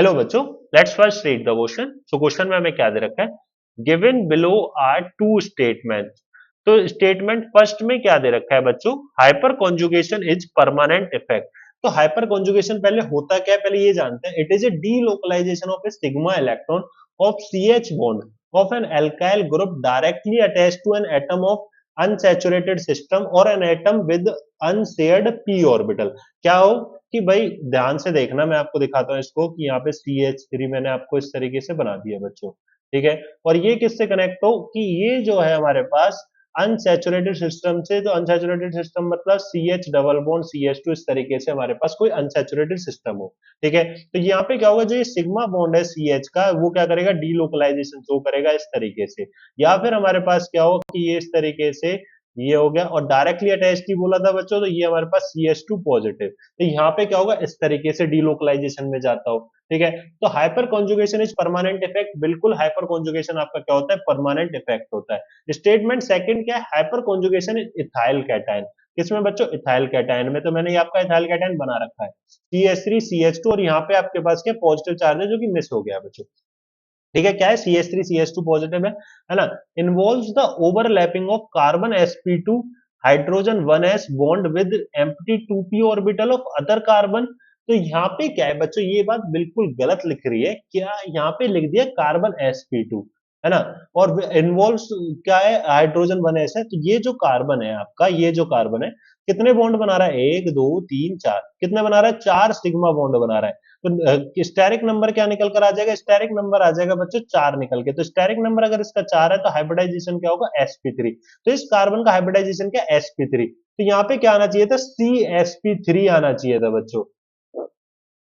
Hello बच्चों, let's first read the question. So question में हमें क्या दे रखा है? Given below are two statement. तो स्टेटमेंट फर्स्ट में क्या दे रखा है बच्चों? Hyperconjugation is permanent effect. तो हाइपर कॉन्जुगेशन पहले होता क्या है, पहले ये जानते हैं। It is a delocalization of a sigma electron of CH bond of an alkyl group directly attached to an atom of unsaturated system और an atom with unshared p orbital. क्या हो कि भाई ध्यान से देखना, मैं आपको दिखाता हूँ इसको कि यहाँ पे CH3 मैंने आपको इस तरीके से बना दिया बच्चों। ठीक है, और ये किससे कनेक्ट हो कि ये जो है हमारे पास अनसैचुरेटेड सिस्टम से, तो अनसैचुरेटेड सिस्टम मतलब CH डबल बॉन्ड CH2, इस तरीके से हमारे पास कोई अनसैचुरेटेड सिस्टम हो। ठीक है, तो यहाँ पे क्या होगा, जो ये सिग्मा बॉन्ड है CH का, वो क्या करेगा, डीलोकलाइजेशन शो करेगा इस तरीके से। या फिर हमारे पास क्या होगा कि ये इस तरीके से ये हो गया, और डायरेक्टली अटैच्ड ही बोला था बच्चों, तो ये हमारे पास CH2 पॉजिटिव। तो यहाँ पे क्या होगा, इस तरीके से डीलोकलाइजेशन में जाता हो। ठीक है, तो hyperconjugation is permanent effect. बिल्कुल, हाइपर कॉन्जुगेशन आपका क्या होता है, परमानेंट इफेक्ट होता है। स्टेटमेंट सेकंड क्या है, hyper conjugation is ethyl cation. किसमें बच्चों? इथाइल कैटायन में। तो मैंने ये आपका इथाइल कैटायन बना रखा है CH3 CH2, और यहाँ पे आपके पास क्या पॉजिटिव चार्ज है जो कि मिस हो गया बच्चों। ठीक है, क्या है, CH3 CH2 पॉजिटिव है ना। Involves the overlapping of carbon sp2 hydrogen 1s bond with empty 2p orbital of other carbon. तो यहाँ पे क्या है बच्चों, ये बात बिल्कुल गलत लिख रही है। क्या यहाँ पे लिख दिया कार्बन sp2, है ना, और इन्वॉल्व्स क्या है, हाइड्रोजन 1s है। तो ये जो कार्बन है आपका, ये जो कार्बन है कितने बॉन्ड बना रहा है, 1 2 3 4, कितने बना रहा है, 4 सिग्मा बॉन्ड बना रहा है। तो स्टेरिक नंबर क्या निकल कर आ जाएगा, स्टेरिक नंबर आ जाएगा बच्चों 4 निकल के। तो स्टेरिक नंबर अगर इसका 4 है तो हाइब्रिडाइजेशन क्या होगा, sp3। तो इस कार्बन का हाइब्रिडाइजेशन क्या, sp3। तो यहाँ पे क्या आना चाहिए था, CsP3 आना चाहिए था बच्चों।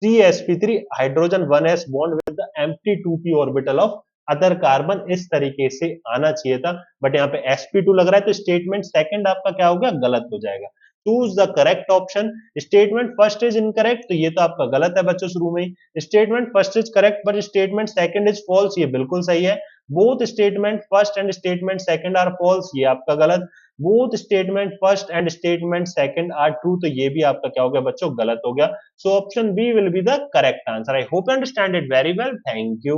CsP3 hydrogen 1s bond with the empty 2p orbital of other carbon, इस तरीके से आना चाहिए था। बट यहाँ पे sp2 लग रहा है, तो स्टेटमेंट सेकंड आपका क्या हो गया, गलत हो जाएगा। Choose the correct option. Statement first is incorrect, तो ये तो आपका गलत है बच्चों शुरू में ही। Statement first is correct but statement second is false, ये बिल्कुल सही है। Both statement first and statement second are false, ये आपका गलत। Both statement first and statement second are true, तो ये भी आपका क्या हो गया बच्चों, गलत हो गया। So option B will be the correct answer. I hope you understand it very well. Thank you.